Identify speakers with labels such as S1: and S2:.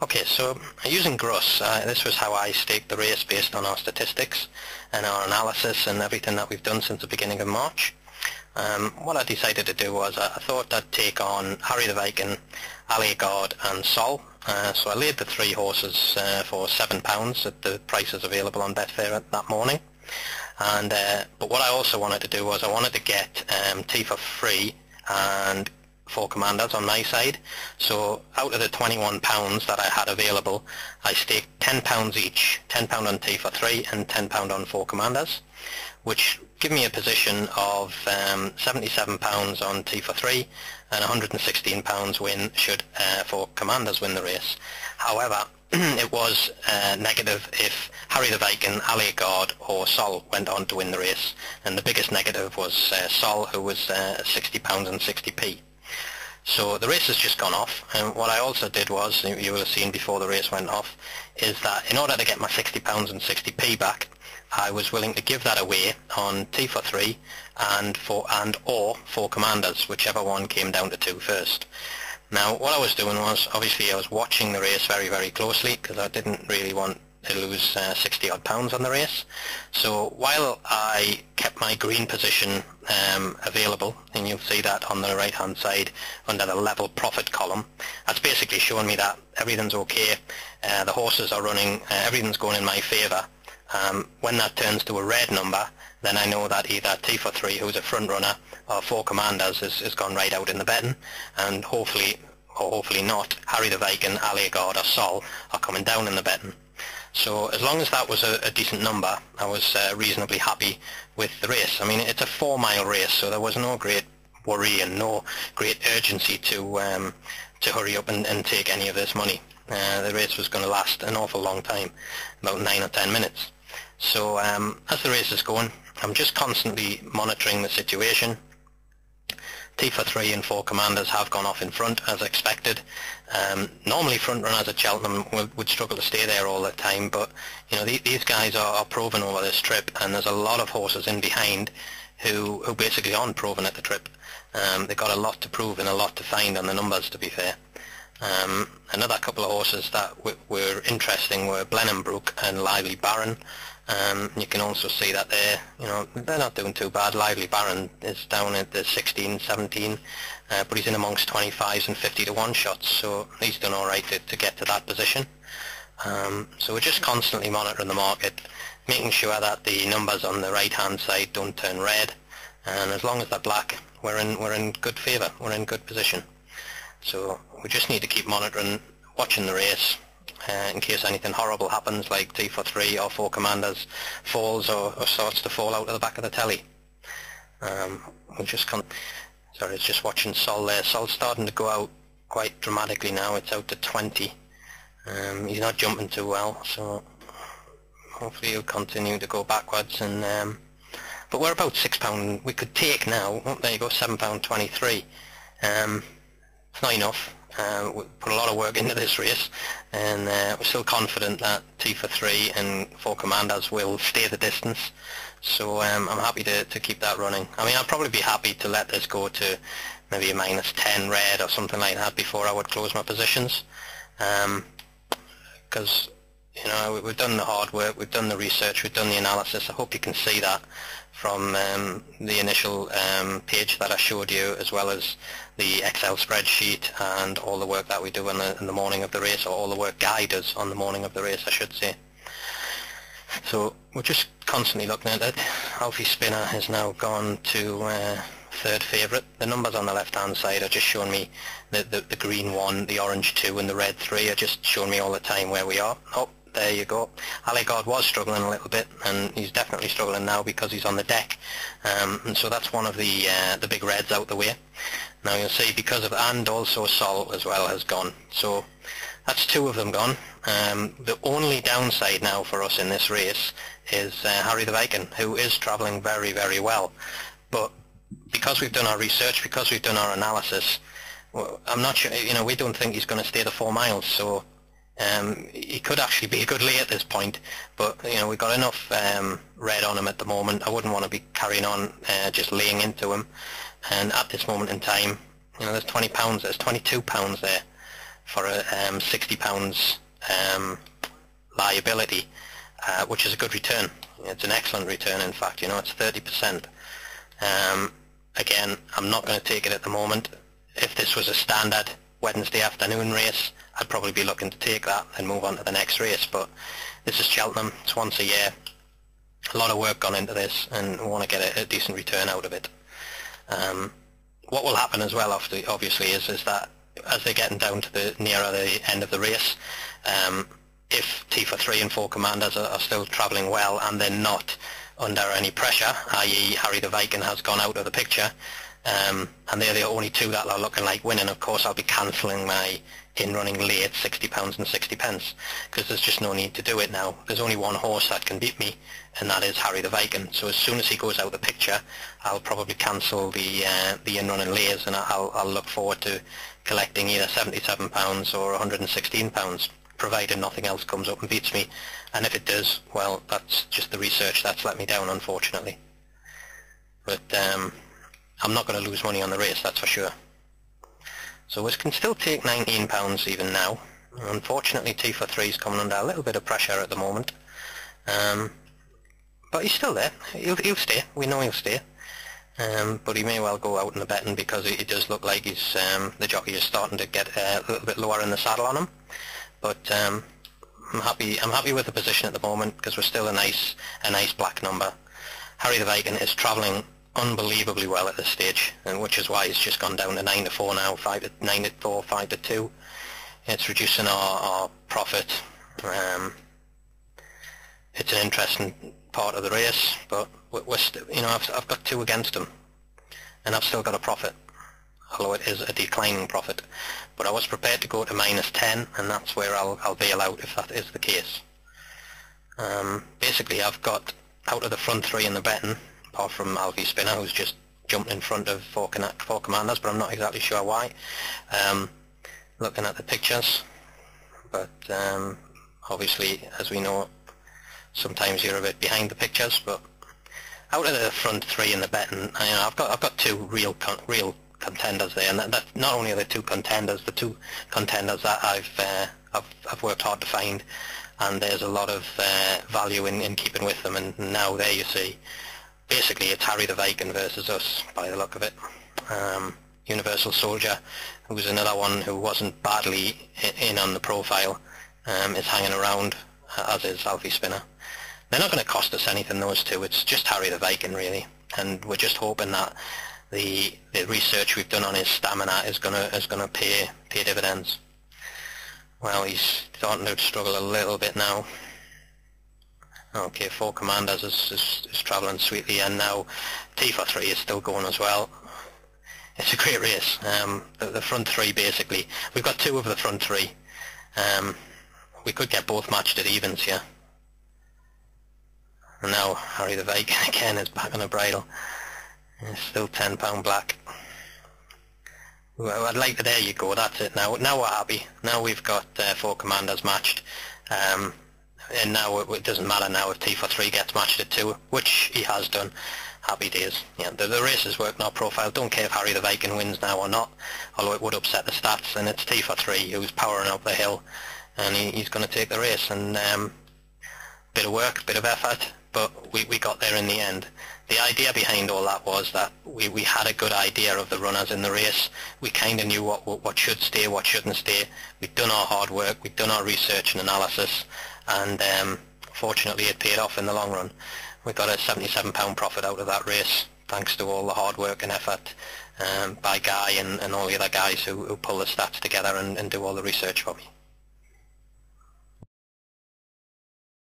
S1: Okay, so using Gruss, this was how I staked the race based on our statistics and our analysis and everything that we've done since the beginning of March. What I decided to do was I thought I'd take on Harry the Viking, Allagard and Sol. So I laid the three horses for £7 at the prices available on Betfair that morning. And but what I also wanted to do was I wanted to get Pt2 and 4 Commanders on my side. So out of the £21 that I had available, I staked £10 each, £10 on Pt2 and £10 on 4 Commanders, which give me a position of £77 on Pt2 and £116 win should 4 Commanders win the race. However, it was negative if Harry the Viking, Allagard or Sol went on to win the race, and the biggest negative was Sol, who was £60 and 60p. So the race has just gone off, and what I also did was, you will have seen before the race went off, is that in order to get my £60 and 60p back, I was willing to give that away on Pt2 and or 4 Commanders, whichever one came down to 2 first. Now what I was doing was, obviously I was watching the race very, very closely, because I didn't really want to lose 60 odd pounds on the race. So while I kept my green position available, and you'll see that on the right hand side under the level profit column, that's basically showing me that everything's okay, the horses are running, everything's going in my favour. When that turns to a red number, then I know that either Pt2, who's a front runner, or 4 Commanders has gone right out in the betting, and hopefully, or hopefully not, Harry the Viking, Allagard or Sol are coming down in the betting. So as long as that was a decent number, I was reasonably happy with the race. I mean, it's a 4-mile race, so there was no great worry and no great urgency to hurry up and take any of this money. The race was going to last an awful long time, about 9 or 10 minutes. So as the race is going, I'm just constantly monitoring the situation. Pt2 and 4 Commanders have gone off in front as expected. Normally front runners at Cheltenham would struggle to stay there all the time, but you know, these guys are proven over this trip, and there's a lot of horses in behind who basically aren't proven at the trip. They've got a lot to prove and a lot to find on the numbers, to be fair. Another couple of horses that were interesting were Blenheim-Brook and Lively Baron. You can also see that they're not doing too bad. Lively Baron is down at the 16, 17, but he's in amongst 25s and 50 to 1 shots, so he's done all right to get to that position. So we're just constantly monitoring the market, making sure that the numbers on the right hand side don't turn red, and as long as they're black, we're in good favour, we're in good position. So we just need to keep monitoring, watching the race, in case anything horrible happens, like Pt2 or 4 Commanders falls or starts to fall out of the back of the telly. We're just it's just watching Sol there. Sol's starting to go out quite dramatically now. It's out to 20. He's not jumping too well, so hopefully he'll continue to go backwards. And but we're about £6 we could take now. Oh, there you go, £7.23. It's not enough. We put a lot of work into this race, and we're still confident that Pt2 and 4 Commanders will stay the distance. So I'm happy to keep that running. I mean, I'd probably be happy to let this go to maybe a -10 red or something like that before I would close my positions, because you know, we've done the hard work, we've done the research, we've done the analysis. I hope you can see that from the initial page that I showed you, as well as the Excel spreadsheet and all the work that we do in the morning of the race, or all the work Guy does on the morning of the race, I should say. So we're just constantly looking at it. Alfie Spinner has now gone to 3rd favourite. The numbers on the left hand side are just showing me the green 1, the orange 2 and the red 3 are just showing me all the time where we are. Oh, there you go. Allagard was struggling a little bit, and he's definitely struggling now because he's on the deck. And so that's one of the big reds out the way. Now you'll see, because of, and also Sol as well has gone. So that's 2 of them gone. The only downside now for us in this race is Harry the Viking, who is travelling very, very well. But because we've done our research, because we've done our analysis, well, I'm not sure, you know, we don't think he's going to stay the 4 miles. So he could actually be a good lay at this point, but you know, we've got enough red on him at the moment. I wouldn't want to be carrying on just laying into him. And at this moment in time, you know, there's £20, there's £22 there. for a £60 liability, which is a good return. It's an excellent return, in fact. It's 30%. Again, I'm not going to take it at the moment. If this was a standard Wednesday afternoon race, I'd probably be looking to take that and move on to the next race, but this is Cheltenham. It's once a year. A lot of work gone into this, and we want to get a decent return out of it. What will happen as well, obviously, is that as they're getting down to nearer the end of the race, if Pt2 and 4 Commanders are still travelling well and they're not under any pressure, i.e. Harry the Viking has gone out of the picture, and they're the only two that are looking like winning, of course I'll be cancelling my in-running late £60 and 60 pence, because there's just no need to do it now. There's only one horse that can beat me, and that is Harry the Viking. So as soon as he goes out of the picture, I'll probably cancel the in-running lays, and I'll look forward to collecting either £77 or £116, provided nothing else comes up and beats me. And if it does, well, that's just the research that's let me down, unfortunately. But I'm not going to lose money on the race, that's for sure. So we can still take £19 even now. Unfortunately, Pt2 is coming under a little bit of pressure at the moment. But he's still there. He'll stay. We know he'll stay. But he may well go out in the betting, because it does look like the jockey is starting to get a little bit lower in the saddle on him. But I'm happy with the position at the moment, because we're still a nice black number. Harry the Viking is travelling unbelievably well at this stage, and which is why he's just gone down to 9-4 now, 9-4, 5-2. It's reducing our profit. It's an interesting part of the race, but we're I've got 2 against him, and I've still got a profit, although it is a declining profit. But I was prepared to go to -10, and that's where I'll bail out if that is the case. Basically, I've got out of the front 3 in the betting, apart from Alfie Spinner, who's just jumped in front of 4 Commanders, but I'm not exactly sure why. Looking at the pictures, but obviously, as we know, sometimes you're a bit behind the pictures. But out of the front 3 in the betting, I've got 2 real contenders there, and that not only are the 2 contenders, the 2 contenders that I've worked hard to find, and there's a lot of value in keeping with them. And now there you see, basically it's Harry the Viking versus us by the look of it. Universal Soldier, who's another one who wasn't badly in on the profile, is hanging around, as is Alfie Spinner. They're not going to cost us anything, those 2. It's just Harry the Viking, really, and we're just hoping that the research we've done on his stamina is gonna pay dividends. Well, he's starting to struggle a little bit now. Okay, 4 Commanders is travelling sweetly, and now Pt2 is still going as well. It's a great race. The front 3, basically, we've got 2 of the front 3. We could get both matched at evens here. And now Harry the Viking again is back on the bridle. It's still £10 black. I'd like to, there you go, that's it. Now we're happy. Now we've got 4 Commanders matched. And now it doesn't matter now if Pt2 gets matched at 2, which he has done. Happy days. Yeah, the race has worked in our profile. Don't care if Harry the Viking wins now or not, although it would upset the stats. And it's Pt2 who's powering up the hill, and he's going to take the race. And bit of work, bit of effort, but we got there in the end. The idea behind all that was that we had a good idea of the runners in the race. We kind of knew what should stay, what shouldn't stay. We'd done our hard work, we'd done our research and analysis, and fortunately it paid off in the long run. We got a £77 profit out of that race, thanks to all the hard work and effort by Guy and all the other guys who pull the stats together and do all the research for me.